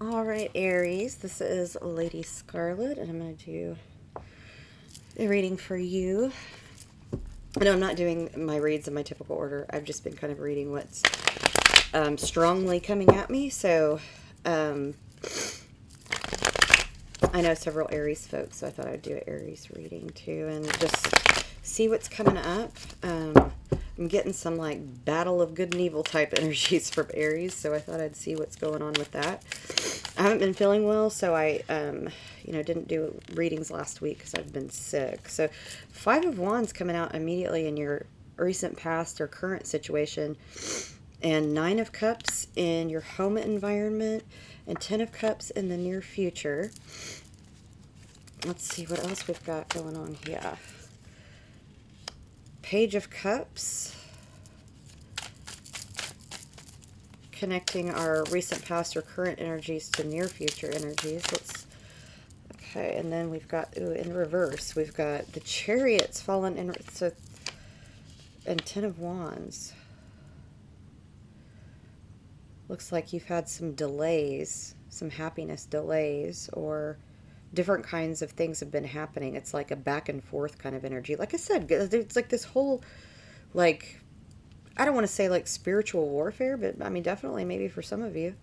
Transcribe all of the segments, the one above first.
All right, Aries, this is Lady Scarlet, and I'm going to do a reading for you. I know I'm not doing my reads in my typical order. I've just been kind of reading what's strongly coming at me. So I know several Aries folks, so I thought I'd do an Aries reading too and just see what's coming up. I'm getting some like battle of good and evil type energies from Aries, so I thought I'd see what's going on with that. I haven't been feeling well, so I didn't do readings last week because I've been sick. So Five of Wands coming out immediately in your recent past or current situation, and Nine of Cups in your home environment, and Ten of Cups in the near future. Let's see what else we've got going on here. Page of Cups, connecting our recent past or current energies to near future energies. Okay, and then we've got, in reverse, we've got the Chariots fallen in, so, and Ten of Wands. Looks like you've had some delays, some happiness delays, or different kinds of things have been happening. It's like a back and forth kind of energy. Like I said, it's like this whole, like, I don't want to say like spiritual warfare, but I mean, definitely maybe for some of you.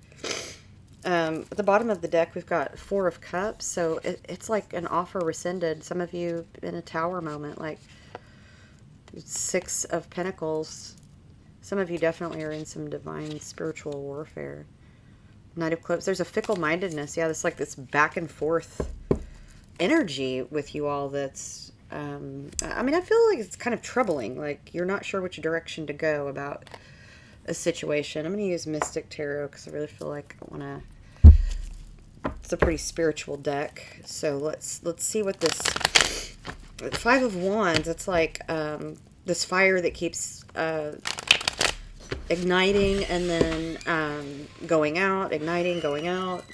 At the bottom of the deck, we've got Four of Cups, so it's like an offer rescinded. Some of you in a tower moment, like Six of Pentacles. Some of you definitely are in some divine spiritual warfare. Knight of Clubs. There's a fickle-mindedness. Yeah, it's like this back and forth energy with you all that's, I mean, I feel like it's kind of troubling. Like you're not sure which direction to go about a situation. I'm going to use Mystic Tarot because I really feel like I want to. It's a pretty spiritual deck. So let's see what this Five of Wands. It's like this fire that keeps igniting and then going out, igniting, going out.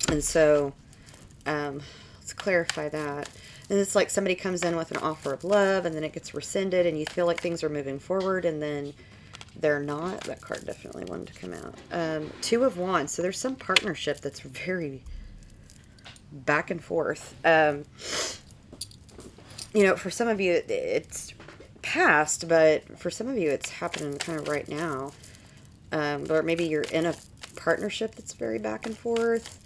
And so let's clarify that. And it's like somebody comes in with an offer of love and then it gets rescinded and you feel like things are moving forward and then they're not. That card definitely wanted to come out. Two of Wands. So there's some partnership that's very back and forth. For some of you, it's past, but for some of you, it's happening kind of right now. Or maybe you're in a partnership that's very back and forth.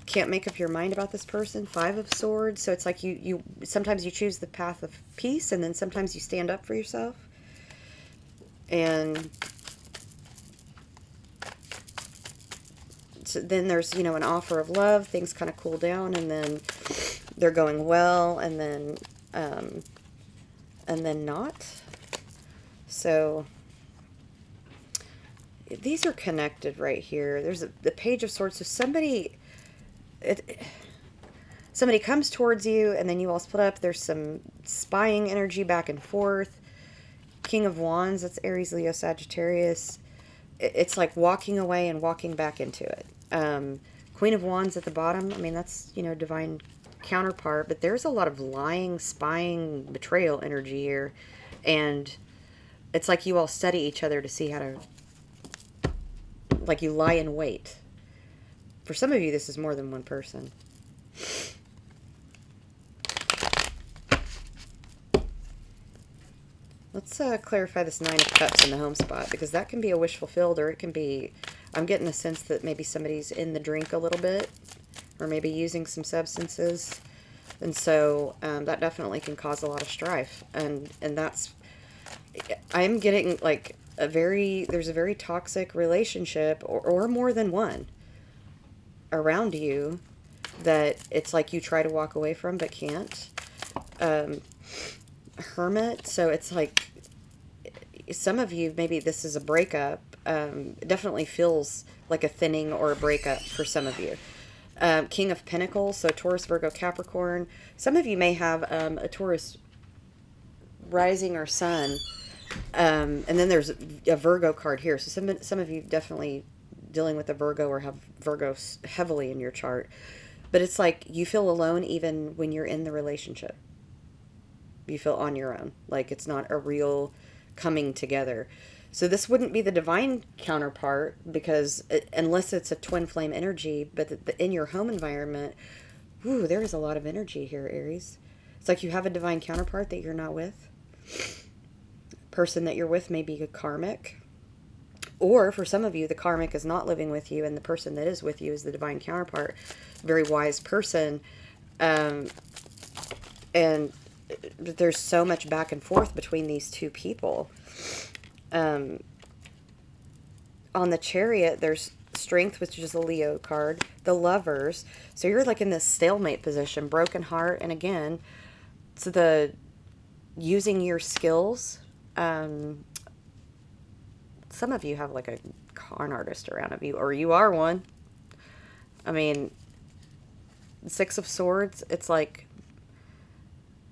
Can't make up your mind about this person. Five of Swords. So it's like you sometimes you choose the path of peace, and then sometimes you stand up for yourself. And so then there's, an offer of love. Things kind of cool down, and then they're going well, and then not. So these are connected right here. There's the Page of Swords. So somebody comes towards you, and then you all split up. There's some spying energy back and forth. King of Wands, that's Aries, Leo, Sagittarius. It's like walking away and walking back into it. Queen of Wands at the bottom, I mean, that's, divine counterpart, but there's a lot of lying, spying, betrayal energy here. And it's like you all study each other to see how to, like you lie in wait. For some of you, this is more than one person. Let's clarify this Nine of Cups in the home spot, because that can be a wish fulfilled, or it can be, I'm getting the sense that maybe somebody's in the drink a little bit, or maybe using some substances. And so that definitely can cause a lot of strife. And that's, I'm getting like there's a very toxic relationship, or more than one, around you that it's like you try to walk away from but can't. Hermit, so it's like some of you, maybe this is a breakup. It definitely feels like a thinning or a breakup for some of you. King of Pentacles, so Taurus, Virgo, Capricorn. Some of you may have a Taurus rising or sun, and then there's a Virgo card here. So some of you definitely dealing with a Virgo or have Virgo heavily in your chart. But it's like you feel alone even when you're in the relationship. You feel on your own. Like it's not a real coming together. So this wouldn't be the divine counterpart because unless it's a twin flame energy, but in your home environment, ooh, there is a lot of energy here, Aries. It's like you have a divine counterpart that you're not with. Person that you're with may be a karmic. Or for some of you, the karmic is not living with you, and the person that is with you is the divine counterpart. Very wise person. And there's so much back and forth between these two people. On the Chariot, there's Strength, which is a Leo card. The Lovers. So you're like in this stalemate position, broken heart. And again, it's the using your skills. Some of you have like a con artist around of you, or you are one. I mean, Six of Swords, it's like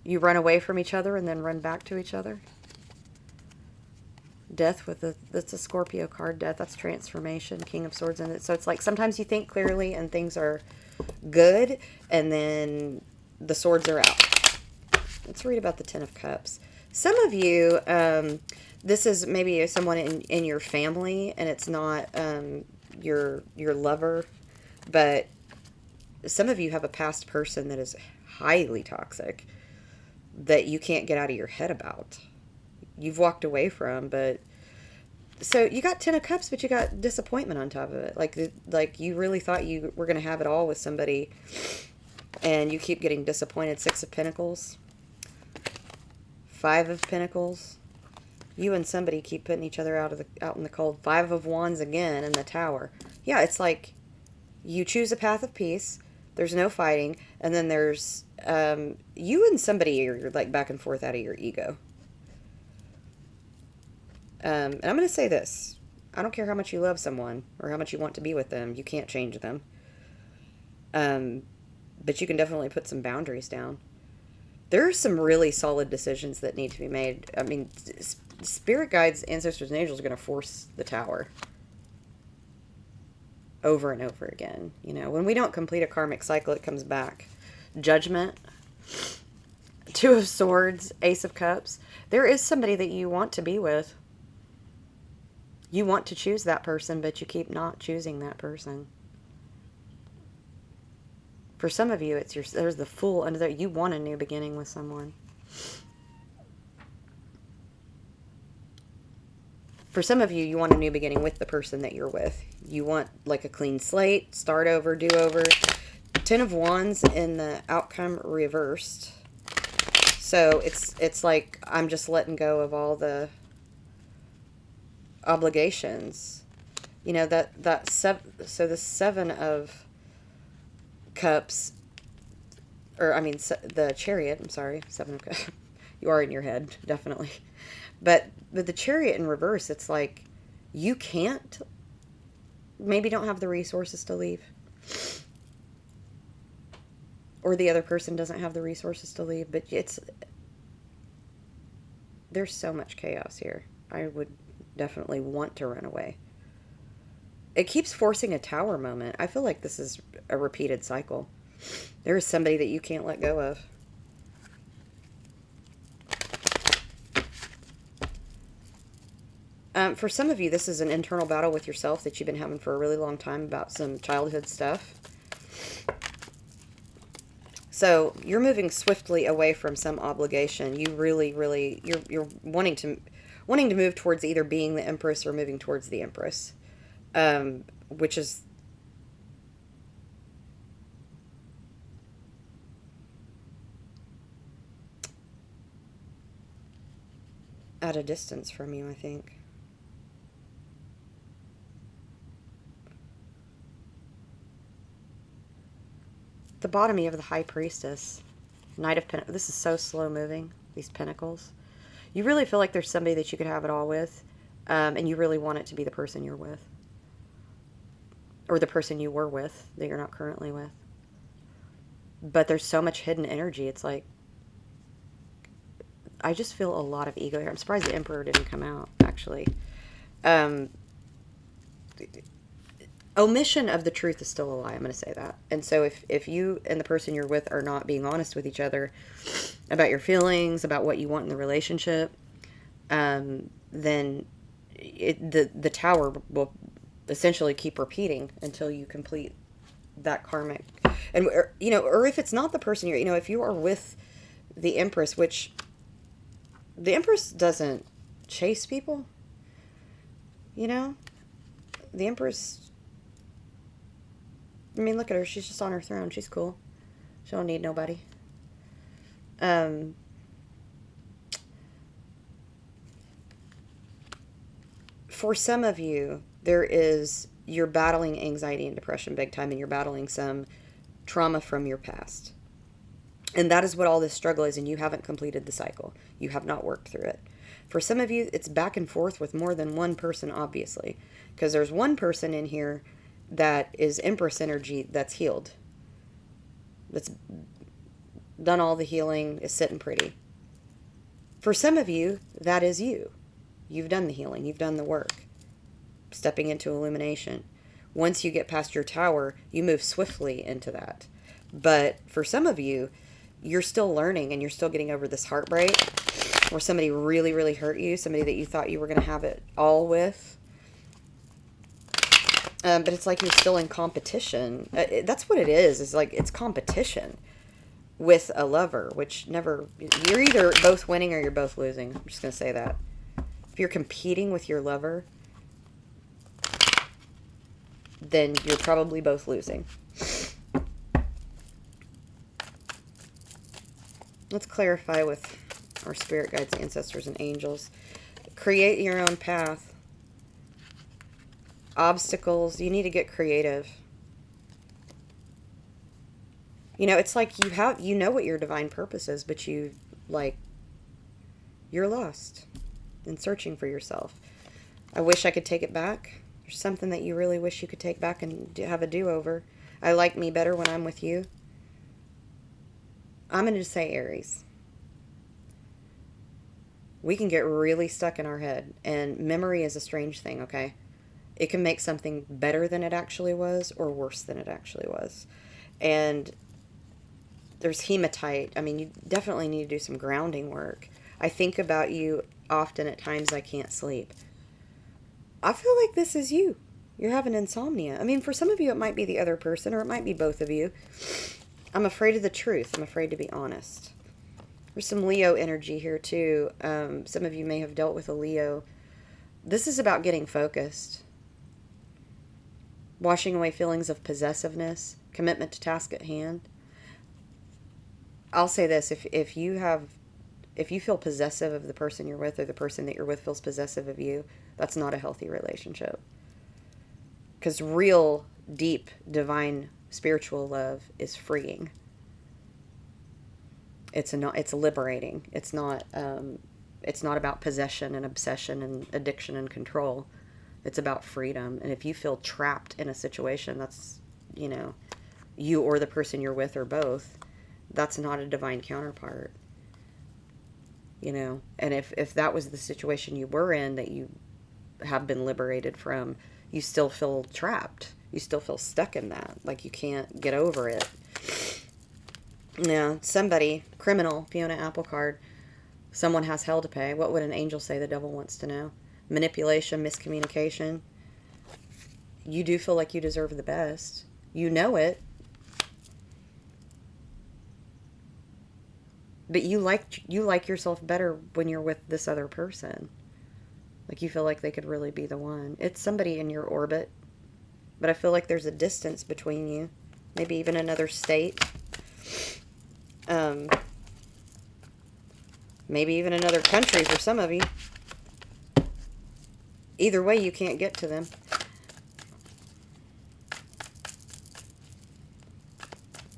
you run away from each other and then run back to each other. Death that's a Scorpio card. Death, that's transformation. King of Swords in it. So it's like sometimes you think clearly and things are good, and then the swords are out. Let's read about the Ten of Cups. Some of you, this is maybe someone in your family, and it's not your lover, but some of you have a past person that is highly toxic that you can't get out of your head about. You've walked away from, but so you got Ten of Cups, but you got disappointment on top of it. Like you really thought you were going to have it all with somebody, and you keep getting disappointed. Six of Pentacles, Five of Pentacles. You and somebody keep putting each other out in the cold. Five of Wands again in the Tower. Yeah, it's like you choose a path of peace. There's no fighting, and then there's you and somebody you're like back and forth out of your ego. And I'm going to say this. I don't care how much you love someone or how much you want to be with them. You can't change them. But you can definitely put some boundaries down. There are some really solid decisions that need to be made. I mean, spirit guides, ancestors, and angels are going to force the Tower over and over again. You know, when we don't complete a karmic cycle, it comes back. Judgment, Two of Swords, Ace of Cups. There is somebody that you want to be with. You want to choose that person, but you keep not choosing that person. For some of you, there's the Fool under there. You want a new beginning with someone. For some of you, you want a new beginning with the person that you're with. You want like a clean slate, start over, do over. Ten of Wands in the outcome reversed. So it's like I'm just letting go of all the obligations. You know, so the Seven of Cups, or I mean the Chariot, I'm sorry, Seven of Cups. You are in your head, definitely. But the Chariot in reverse, it's like you can't, maybe don't have the resources to leave. Or the other person doesn't have the resources to leave, but there's so much chaos here. I would definitely want to run away. It keeps forcing a Tower moment. I feel like this is a repeated cycle. There is somebody that you can't let go of. For some of you, this is an internal battle with yourself that you've been having for a really long time about some childhood stuff. So you're moving swiftly away from some obligation. You really, you're wanting to move towards either being the Empress or moving towards the Empress, which is at a distance from you, I think. The bottom, you have the High Priestess. Knight of Pentacles. This is so slow moving, these Pentacles. You really feel like there's somebody that you could have it all with, and you really want it to be the person you're with. Or the person you were with that you're not currently with. But there's so much hidden energy. It's like, I just feel a lot of ego here. I'm surprised the Emperor didn't come out, actually. Omission of the truth is still a lie. I'm going to say that. And so if you and the person you're with are not being honest with each other about your feelings, about what you want in the relationship, then the tower will essentially keep repeating until you complete that karmic. And, or if it's not the person if you are with the Empress, which the Empress doesn't chase people, the Empress, I mean, look at her. She's just on her throne. She's cool. She don't need nobody. Um, for some of you, you're battling anxiety and depression big time, and you're battling some trauma from your past. And that is what all this struggle is, and you haven't completed the cycle. You have not worked through it. For some of you, it's back and forth with more than one person, obviously, because there's one person in here that is Empress energy that's healed, that's done all the healing, is sitting pretty. For some of you, that is you. You've done the healing. You've done the work. Stepping into illumination. Once you get past your tower, you move swiftly into that. But for some of you, you're still learning and you're still getting over this heartbreak where somebody really, really hurt you, somebody that you thought you were going to have it all with. But it's like you're still in competition. That's what it is. It's like it's competition with a lover, which never... You're either both winning or you're both losing. I'm just going to say that. If you're competing with your lover, then you're probably both losing. Let's clarify with our spirit guides, ancestors, and angels. Create your own path. Obstacles, you need to get creative. It's like you know what your divine purpose is, but you're lost in searching for yourself. I wish I could take it back. There's something that you really wish you could take back and have a do-over. I like me better when I'm with you. I'm going to say Aries. We can get really stuck in our head, and memory is a strange thing, okay? It can make something better than it actually was or worse than it actually was. And there's hematite. I mean, you definitely need to do some grounding work. I think about you often. At times I can't sleep. I feel like this is you. You're having insomnia. I mean, for some of you, it might be the other person, or it might be both of you. I'm afraid of the truth. I'm afraid to be honest. There's some Leo energy here, too. Some of you may have dealt with a Leo. This is about getting focused. Washing away feelings of possessiveness, commitment to task at hand. I'll say this, if you feel possessive of the person you're with, or the person that you're with feels possessive of you, that's not a healthy relationship. Because real, deep, divine, spiritual love is freeing. It's liberating. It's not about possession and obsession and addiction and control. It's about freedom. And if you feel trapped in a situation that's, you or the person you're with or both, that's not a divine counterpart. And if that was the situation you were in that you have been liberated from, you still feel trapped. You still feel stuck in that. Like you can't get over it. Now, somebody, criminal, Fiona Apple card, someone has hell to pay. What would an angel say the devil wants to know? Manipulation, miscommunication. You do feel like you deserve the best. You know it. But you like yourself better when you're with this other person. Like you feel like they could really be the one. It's somebody in your orbit. But I feel like there's a distance between you. Maybe even another state. Maybe even another country for some of you. Either way, you can't get to them.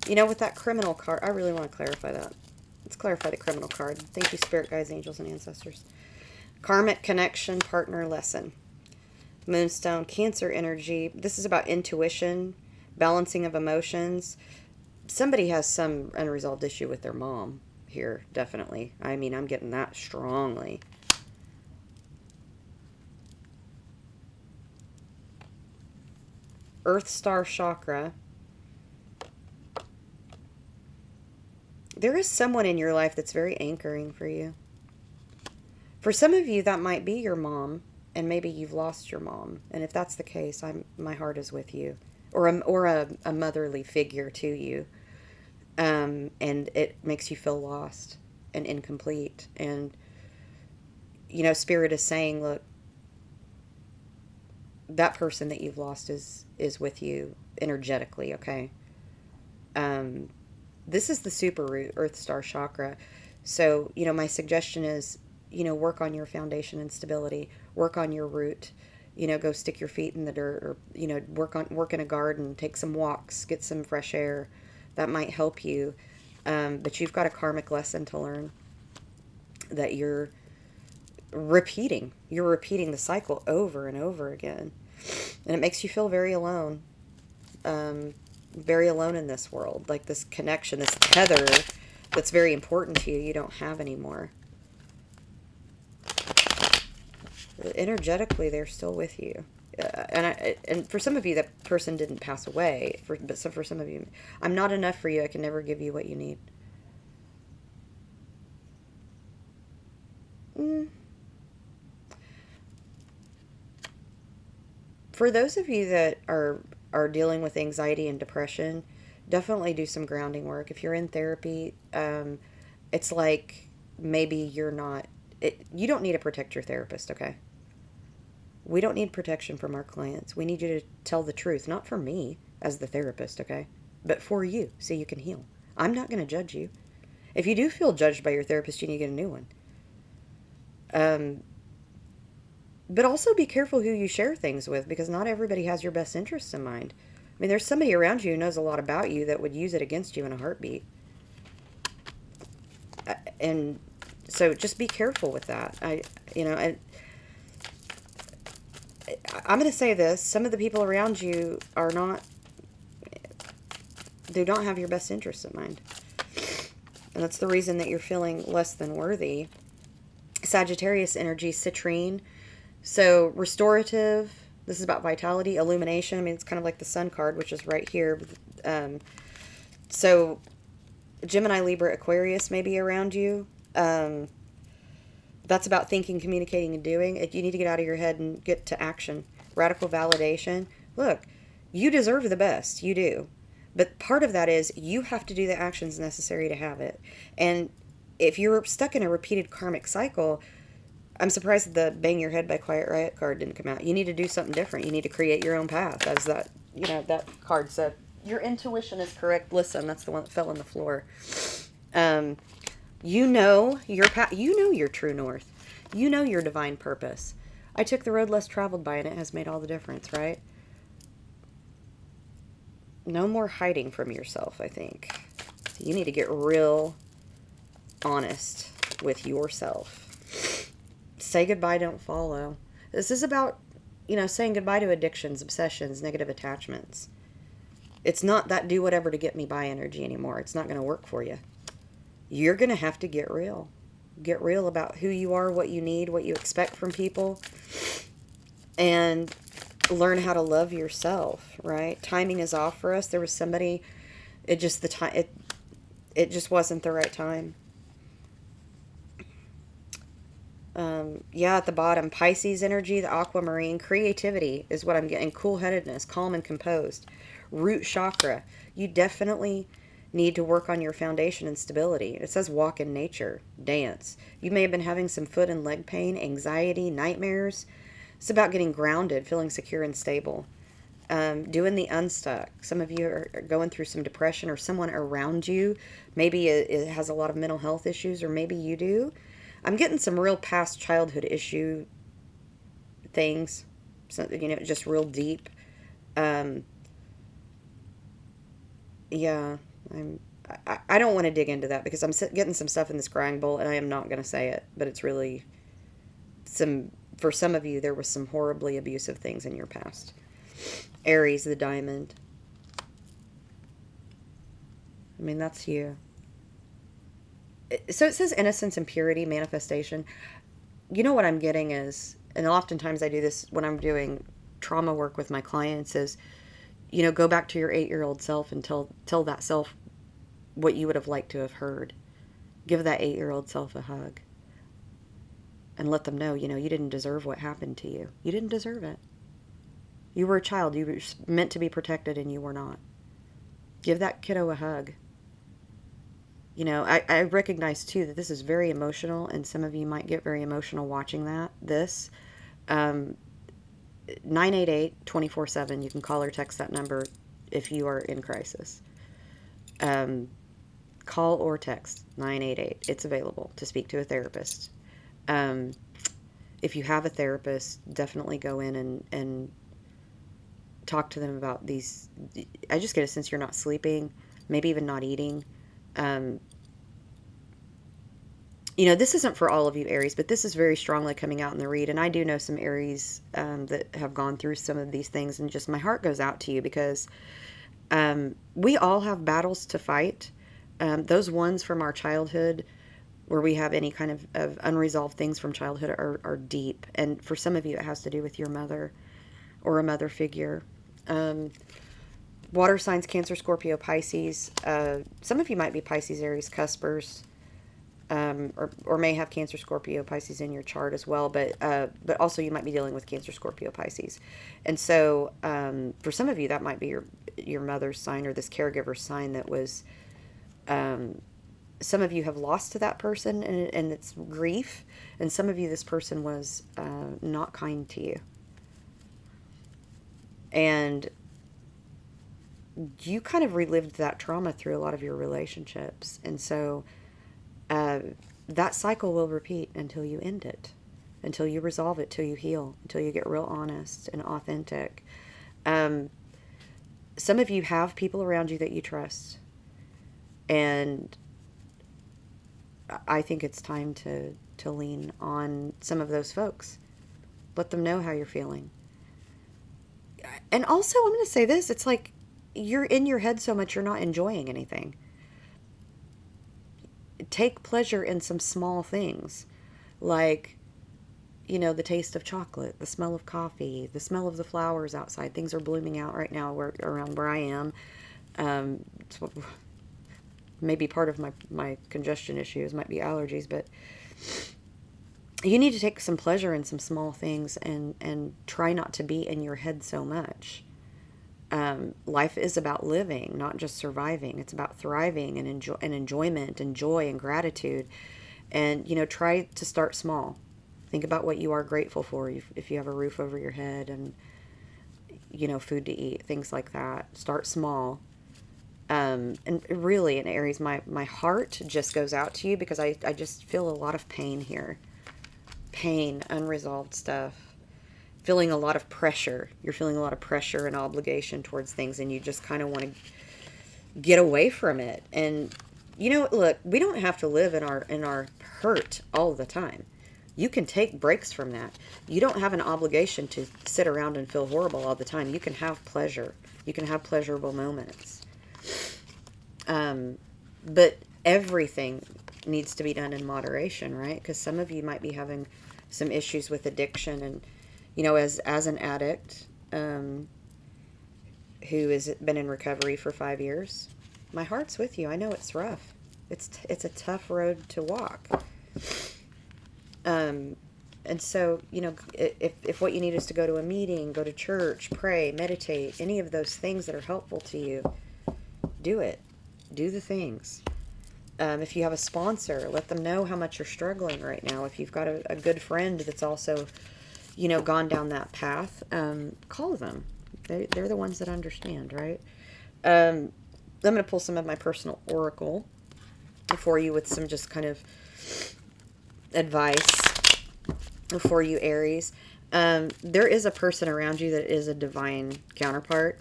With that criminal card, I really want to clarify that. Let's clarify the criminal card. Thank you, spirit guides, angels, and ancestors. Karmic connection, partner, lesson. Moonstone, Cancer energy. This is about intuition, balancing of emotions. Somebody has some unresolved issue with their mom here, definitely. I mean, I'm getting that strongly. Earth Star Chakra. There is someone in your life that's very anchoring for you. For some of you, that might be your mom. and maybe you've lost your mom. And if that's the case, my heart is with you, or a motherly figure to you. And it makes you feel lost and incomplete. And Spirit is saying, look, that person that you've lost is with you energetically. Okay. Um, this is the super root Earth Star chakra. So, my suggestion is, work on your foundation and stability, work on your root, go stick your feet in the dirt, or, work in a garden, take some walks, get some fresh air. That might help you. But you've got a karmic lesson to learn that repeating. You're repeating the cycle over and over again. And it makes you feel very alone. Very alone in this world. Like this connection, this tether that's very important to you, you don't have anymore. Energetically, they're still with you. And for some of you, that person didn't pass away. But for some of you, I'm not enough for you. I can never give you what you need. For those of you that are dealing with anxiety and depression, definitely do some grounding work. If you're in therapy, it's like maybe you don't need to protect your therapist, okay? We don't need protection from our clients. We need you to tell the truth, not for me as the therapist, okay? But for you, so you can heal. I'm not going to judge you. If you do feel judged by your therapist, you need to get a new one. But also be careful who you share things with, because not everybody has your best interests in mind. I mean, there's somebody around you who knows a lot about you that would use it against you in a heartbeat. And so just be careful with that. I'm going to say this. Some of the people around you do not have your best interests in mind. And that's the reason that you're feeling less than worthy. Sagittarius energy, citrine. So restorative, this is about vitality, illumination. I mean, it's kind of like the sun card, which is right here. So Gemini, Libra, Aquarius may be around you. That's about thinking, communicating, and doing. You need to get out of your head and get to action. Radical validation. Look, you deserve the best. You do. But part of that is you have to do the actions necessary to have it. And if you're stuck in a repeated karmic cycle, I'm surprised that the Bang Your Head by Quiet Riot card didn't come out. You need to do something different. You need to create your own path. As that card said. Your intuition is correct. Listen, that's the one that fell on the floor. You know your path. You know your true north. You know your divine purpose. I took the road less traveled by, and it has made all the difference, right? No more hiding from yourself, I think. You need to get real honest with yourself. Say goodbye, don't follow. This is about, saying goodbye to addictions, obsessions, negative attachments. It's not that do whatever to get me by energy anymore. It's not going to work for you. You're going to have to get real. Get real about who you are, what you need, what you expect from people. And learn how to love yourself, right? Timing is off for us. There was somebody, it just wasn't the right time. At the bottom, Pisces energy, the aquamarine, creativity is what I'm getting. Cool-headedness, calm and composed. Root chakra. You definitely need to work on your foundation and stability. It says walk in nature, dance. You may have been having some foot and leg pain, anxiety, nightmares. It's about getting grounded, feeling secure and stable. Doing the unstuck. Some of you are going through some depression, or someone around you maybe it has a lot of mental health issues, or maybe you do. I'm getting some real past childhood issue things, so, just real deep. I don't want to dig into that because I'm getting some stuff in this crying bowl, and I am not going to say it, but it's really for some of you, there was some horribly abusive things in your past. Aries, the diamond. I mean, that's you. So it says innocence and purity, manifestation. You know what I'm getting is, and oftentimes I do this when I'm doing trauma work with my clients, is, go back to your 8-year-old self and tell that self what you would have liked to have heard. Give that 8-year-old self a hug. and let them know, you didn't deserve what happened to you. You didn't deserve it. You were a child. You were meant to be protected, and you were not. Give that kiddo a hug. I recognize too that this is very emotional, and some of you might get very emotional watching this. 988-24/7. You can call or text that number if you are in crisis. Call or text 988. It's available to speak to a therapist. If you have a therapist, definitely go in and talk to them about these. I just get a sense you're not sleeping, maybe even not eating. This isn't for all of you Aries, but this is very strongly coming out in the read. And I do know some Aries that have gone through some of these things, and just my heart goes out to you because we all have battles to fight. Those ones from our childhood where we have any kind of unresolved things from childhood are deep. And for some of you, it has to do with your mother or a mother figure. Water signs, Cancer, Scorpio, Pisces. Some of you might be Pisces, Aries, Cuspers, or may have Cancer, Scorpio, Pisces in your chart as well. But also you might be dealing with Cancer, Scorpio, Pisces. And so for some of you, that might be your mother's sign or this caregiver's sign that was... some of you have lost to that person, and it's grief. And some of you, this person was not kind to you. And you kind of relived that trauma through a lot of your relationships. And so that cycle will repeat until you end it, until you resolve it, till you heal, until you get real honest and authentic. Some of you have people around you that you trust. And I think it's time to lean on some of those folks. Let them know how you're feeling. And also, I'm going to say this. It's like you're in your head so much you're not enjoying anything. Take pleasure in some small things. Like, the taste of chocolate, the smell of coffee, the smell of the flowers outside. Things are blooming out right now around where I am. It's maybe part of my congestion issues, might be allergies, but you need to take some pleasure in some small things and try not to be in your head so much. Life is about living, not just surviving. It's about thriving and enjoyment and joy and gratitude. And, try to start small. Think about what you are grateful for. If you have a roof over your head and, food to eat, things like that. Start small. And really, in Aries, my heart just goes out to you because I just feel a lot of pain here. Pain, unresolved stuff. Feeling a lot of pressure. You're feeling a lot of pressure and obligation towards things, and you just kind of want to get away from it. And, look, we don't have to live in our hurt all the time. You can take breaks from that. You don't have an obligation to sit around and feel horrible all the time. You can have pleasure. You can have pleasurable moments. But everything needs to be done in moderation, right? Because some of you might be having some issues with addiction, and as an addict who has been in recovery for 5 years, my heart's with you. I know it's rough. It's a tough road to walk. And so, if what you need is to go to a meeting, go to church, pray, meditate, any of those things that are helpful to you, do it. Do the things. If you have a sponsor, let them know how much you're struggling right now. If you've got a good friend that's also, gone down that path, call them. They're the ones that understand, right? I'm going to pull some of my personal oracle for you with some just kind of advice for you, Aries. There is a person around you that is a divine counterpart,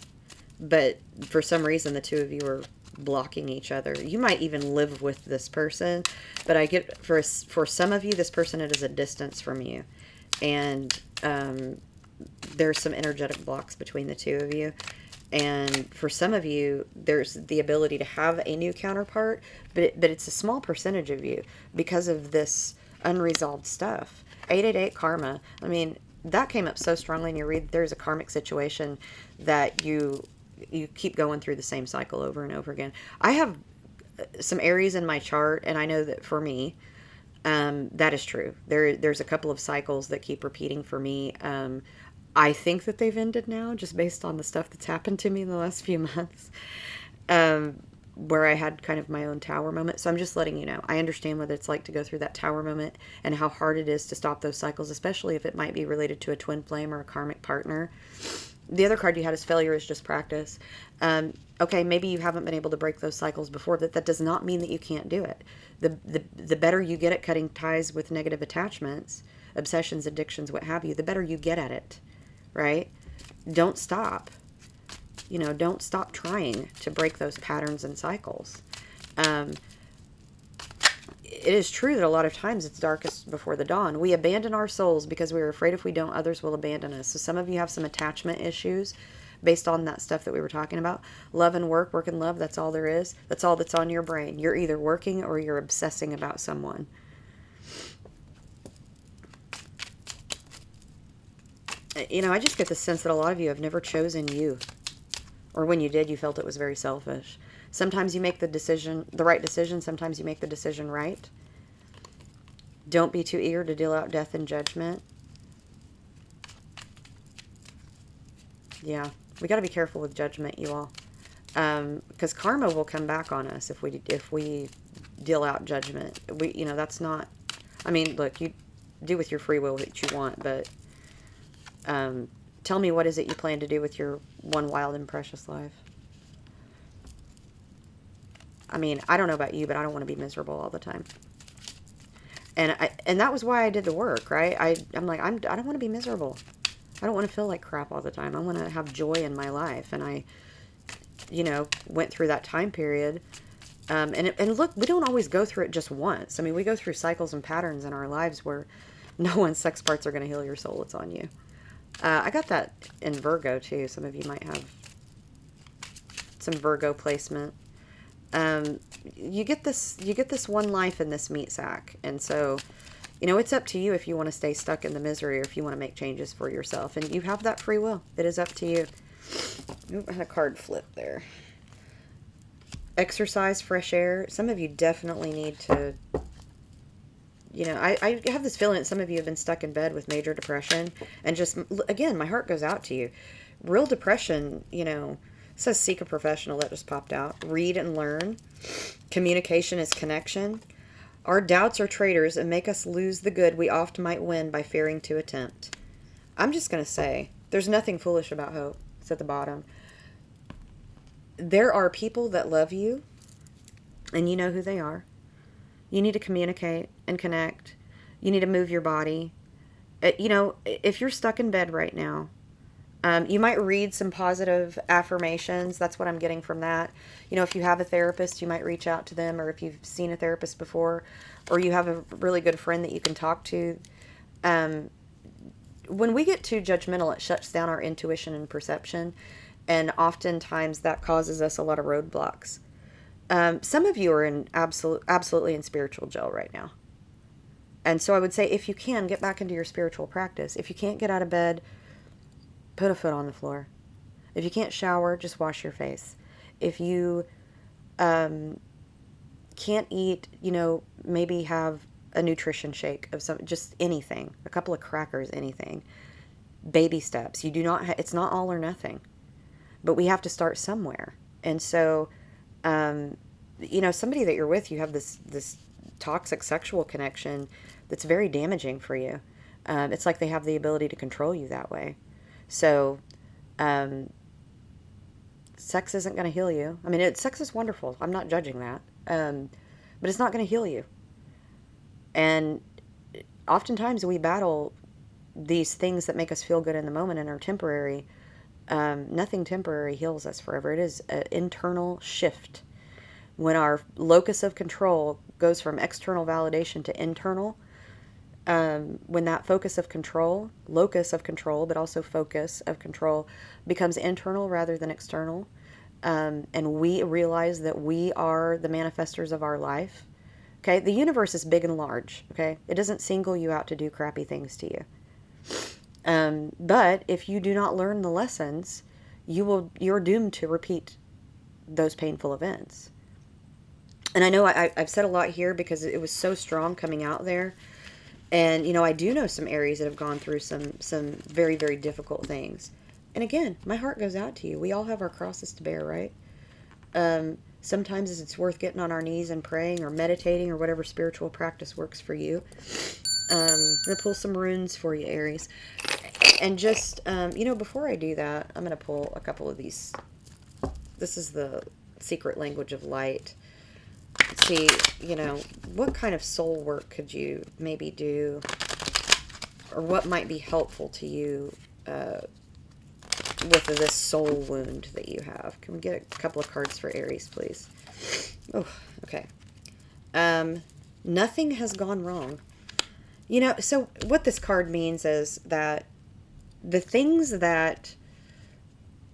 but for some reason the two of you are blocking each other. You might even live with this person, but I get for some of you, this person is a distance from you, and there's some energetic blocks between the two of you. And for some of you, there's the ability to have a new counterpart, but it's a small percentage of you because of this unresolved stuff. 888 karma. I mean, that came up so strongly in your read. There's a karmic situation that you keep going through the same cycle over and over again. I have some Aries in my chart, and I know that for me, That is true. There's a couple of cycles that keep repeating for me. I think that they've ended now, just based on the stuff that's happened to me in the last few months, where I had kind of my own tower moment. So I'm just letting you know. I understand what it's like to go through that tower moment and how hard it is to stop those cycles, especially if it might be related to a twin flame or a karmic partner. The other card you had is failure is just practice. Okay, maybe you haven't been able to break those cycles before, but that does not mean that you can't do it. The better you get at cutting ties with negative attachments, obsessions, addictions, what have you, the better you get at it, right? Don't stop. Don't stop trying to break those patterns and cycles. It is true that a lot of times it's darkest before the dawn. We abandon our souls because we're afraid if we don't, others will abandon us. So some of you have some attachment issues based on that stuff that we were talking about. Love and work and love, that's all there is. That's all that's on your brain. You're either working or you're obsessing about someone. I just get the sense that a lot of you have never chosen you. Or when you did, you felt it was very selfish. Sometimes you make the right decision. Sometimes you make the decision right. Don't be too eager to deal out death and judgment. Yeah, we got to be careful with judgment, you all. Because karma will come back on us if we deal out judgment. That's not... I mean, look, you do with your free will what you want, but... tell me, what is it you plan to do with your one wild and precious life? I mean, I don't know about you, but I don't want to be miserable all the time. And that was why I did the work, right? I'm like, I don't want to be miserable. I don't want to feel like crap all the time. I want to have joy in my life. And I, went through that time period. And look, we don't always go through it just once. I mean, we go through cycles and patterns in our lives where no one's sex parts are going to heal your soul. It's on you. I got that in Virgo too. Some of you might have some Virgo placement. You get this one life in this meat sack. And so, it's up to you if you want to stay stuck in the misery or if you want to make changes for yourself. And you have that free will. It is up to you. Oop, I had a card flip there. Exercise, fresh air. Some of you definitely need to, I have this feeling that some of you have been stuck in bed with major depression. And just, again, my heart goes out to you. Real depression, says seek a professional. That just popped out. Read and learn. Communication is connection. Our doubts are traitors and make us lose the good we oft might win by fearing to attempt. I'm just going to say, there's nothing foolish about hope. It's at the bottom. There are people that love you, and you know who they are. You need to communicate and connect. You need to move your body. If you're stuck in bed right now, you might read some positive affirmations. That's what I'm getting from that. If you have a therapist, you might reach out to them, or if you've seen a therapist before, or you have a really good friend that you can talk to. When we get too judgmental, it shuts down our intuition and perception, and oftentimes that causes us a lot of roadblocks. Some of you are in absolutely in spiritual jail right now. And so I would say, if you can, get back into your spiritual practice. If you can't get out of bed, put a foot on the floor. If you can't shower, just wash your face. If you can't eat, maybe have a nutrition shake of just anything, a couple of crackers, anything. Baby steps. It's not all or nothing, but we have to start somewhere. And so, somebody that you're with, you have this toxic sexual connection that's very damaging for you. It's like they have the ability to control you that way. So, sex isn't going to heal you. I mean, sex is wonderful. I'm not judging that. But it's not going to heal you. And oftentimes we battle these things that make us feel good in the moment and are temporary. Nothing temporary heals us forever. It is an internal shift. When our locus of control goes from external validation to internal, when that locus of control, but also focus of control becomes internal rather than external, and we realize that we are the manifestors of our life. Okay, the universe is big and large. Okay, it doesn't single you out to do crappy things to you. But if you do not learn the lessons, you're doomed to repeat those painful events. And I know I've said a lot here because it was so strong coming out there. And, you know, I do know some Aries that have gone through some very, very difficult things. And again, my heart goes out to you. We all have our crosses to bear, right? Sometimes it's worth getting on our knees and praying or meditating or whatever spiritual practice works for you. I'm going to pull some runes for you, Aries. And just, you know, before I do that, I'm going to pull a couple of these. This is the secret language of light. See, you know, what kind of soul work could you maybe do, or what might be helpful to you with this soul wound that you have. Can we get a couple of cards for Aries, please? Oh, okay. Nothing has gone wrong. You know, so what this card means is that the things that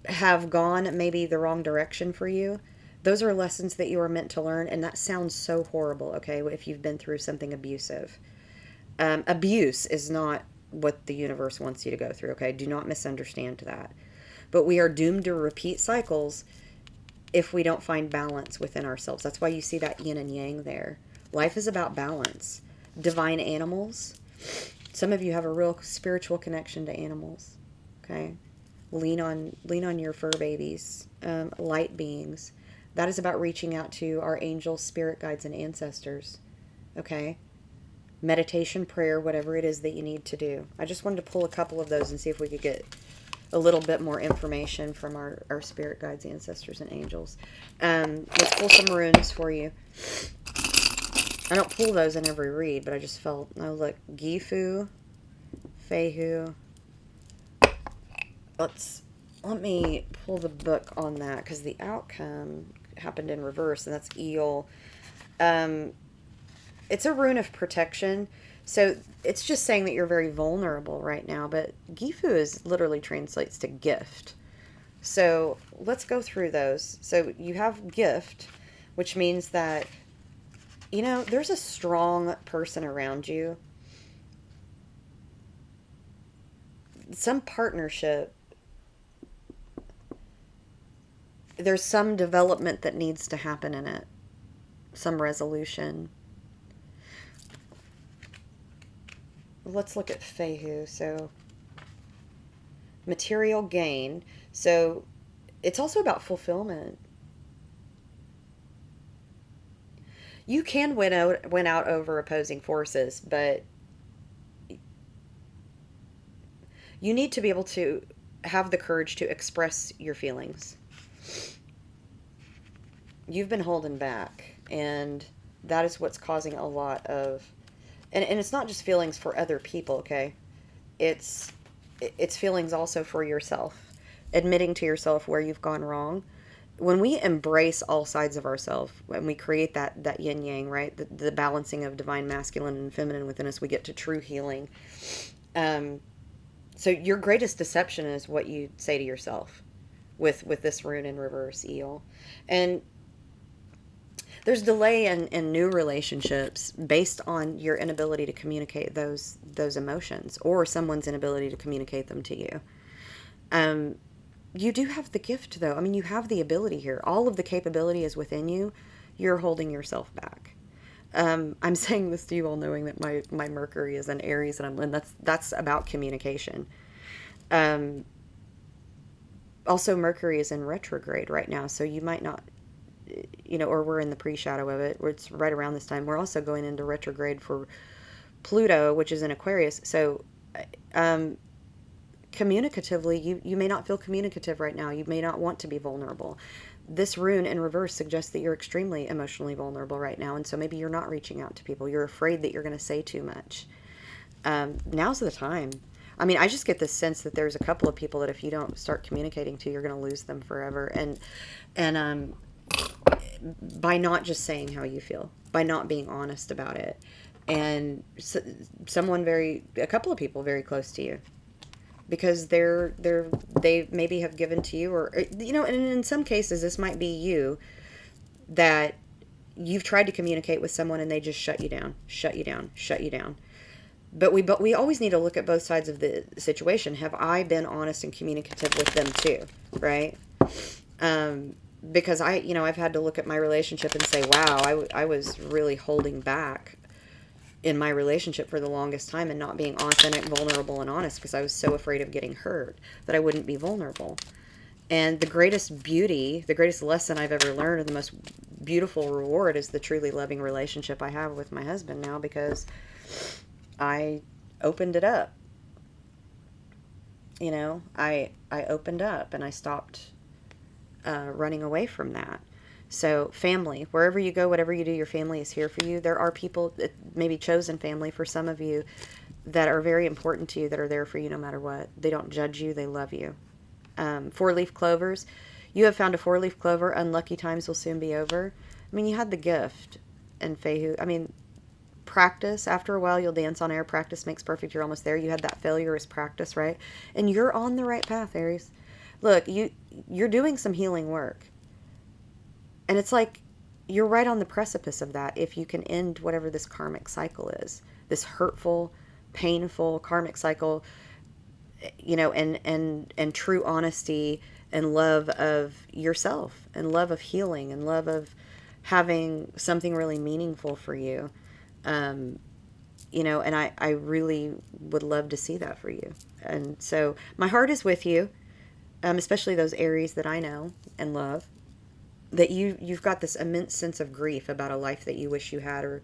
have gone maybe the wrong direction for you, those are lessons that you are meant to learn. And that sounds so horrible, okay, if you've been through something abusive. Abuse is not what the universe wants you to go through, okay? Do not misunderstand that. But we are doomed to repeat cycles if we don't find balance within ourselves. That's why you see that yin and yang there. Life is about balance. Divine animals. Some of you have a real spiritual connection to animals, okay? Lean on your fur babies, light beings. That is about reaching out to our angels, spirit guides, and ancestors, okay? Meditation, prayer, whatever it is that you need to do. I just wanted to pull a couple of those and see if we could get a little bit more information from our spirit guides, ancestors, and angels. Let's pull some runes for you. I don't pull those in every read, but I just felt, oh look, Gifu, Fehu. Let me pull the book on that, because the outcome happened in reverse, and that's Eel. It's a rune of protection. So it's just saying that you're very vulnerable right now, but Gifu literally translates to gift. So let's go through those. So you have gift, which means that, you know, there's a strong person around you. Some partnership. There's some development that needs to happen in it. Some resolution. Let's look at Fehu. So, material gain. So, it's also about fulfillment. You can win out over opposing forces, but you need to be able to have the courage to express your feelings. You've been holding back, and that is what's causing a lot of, and it's not just feelings for other people, okay? It's feelings also for yourself. Admitting to yourself where you've gone wrong. When we embrace all sides of ourselves, when we create that yin yang, right? The balancing of divine masculine and feminine within us, we get to true healing. So your greatest deception is what you say to yourself with this rune in reverse, Eel. And there's delay in new relationships based on your inability to communicate those emotions, or someone's inability to communicate them to you. You do have the gift, though. I mean, you have the ability here. All of the capability is within you. You're holding yourself back. I'm saying this to you all knowing that my Mercury is in Aries, and that's about communication. Also, Mercury is in retrograde right now, so you might not, you know, or we're in the pre-shadow of it, where it's right around this time. We're also going into retrograde for Pluto, which is in Aquarius. So, communicatively, you may not feel communicative right now. You may not want to be vulnerable. This rune in reverse suggests that you're extremely emotionally vulnerable right now, and so maybe you're not reaching out to people. You're afraid that you're going to say too much. Now's the time. I mean, I just get this sense that there's a couple of people that if you don't start communicating to, you're going to lose them forever. And by not just saying how you feel, by not being honest about it, and a couple of people very close to you, because they maybe have given to you, or, you know, and in some cases this might be you, that you've tried to communicate with someone and they just shut you down. But we always need to look at both sides of the situation. Have I been honest and communicative with them too, right? because I've had to look at my relationship and say, wow, I was really holding back in my relationship for the longest time and not being authentic, vulnerable, and honest because I was so afraid of getting hurt that I wouldn't be vulnerable. And the greatest beauty, the greatest lesson I've ever learned, and the most beautiful reward is the truly loving relationship I have with my husband now because I opened it up. I opened up and I stopped running away from that. So, family, wherever you go, whatever you do, your family is here for you. There are people, maybe chosen family for some of you, that are very important to you, that are there for you no matter what. They don't judge you, they love you. Four-leaf clovers. You have found a four-leaf clover. Unlucky times will soon be over. I mean, you had the gift. And Fehu, I mean, practice. After a while, you'll dance on air. Practice makes perfect. You're almost there. You had that failure as practice, right? And you're on the right path, Aries. Look, you're doing some healing work. And it's like you're right on the precipice of that if you can end whatever this karmic cycle is. This hurtful, painful karmic cycle, and true honesty and love of yourself and love of healing and love of having something really meaningful for you. Um, and I really would love to see that for you. And so my heart is with you, especially those Aries that I know and love, that you've got this immense sense of grief about a life that you wish you had,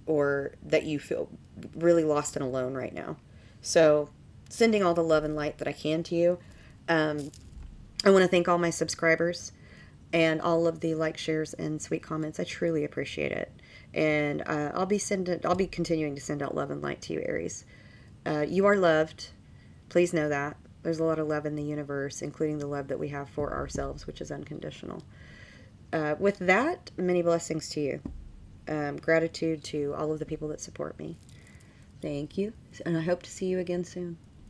or that you feel really lost and alone right now. So, sending all the love and light that I can to you. I want to thank all my subscribers and all of the like, shares, and sweet comments. I truly appreciate it. And I'll be continuing to send out love and light to you, Aries. You are loved. Please know that. There's a lot of love in the universe, including the love that we have for ourselves, which is unconditional. With that, many blessings to you. Gratitude to all of the people that support me. Thank you. And I hope to see you again soon.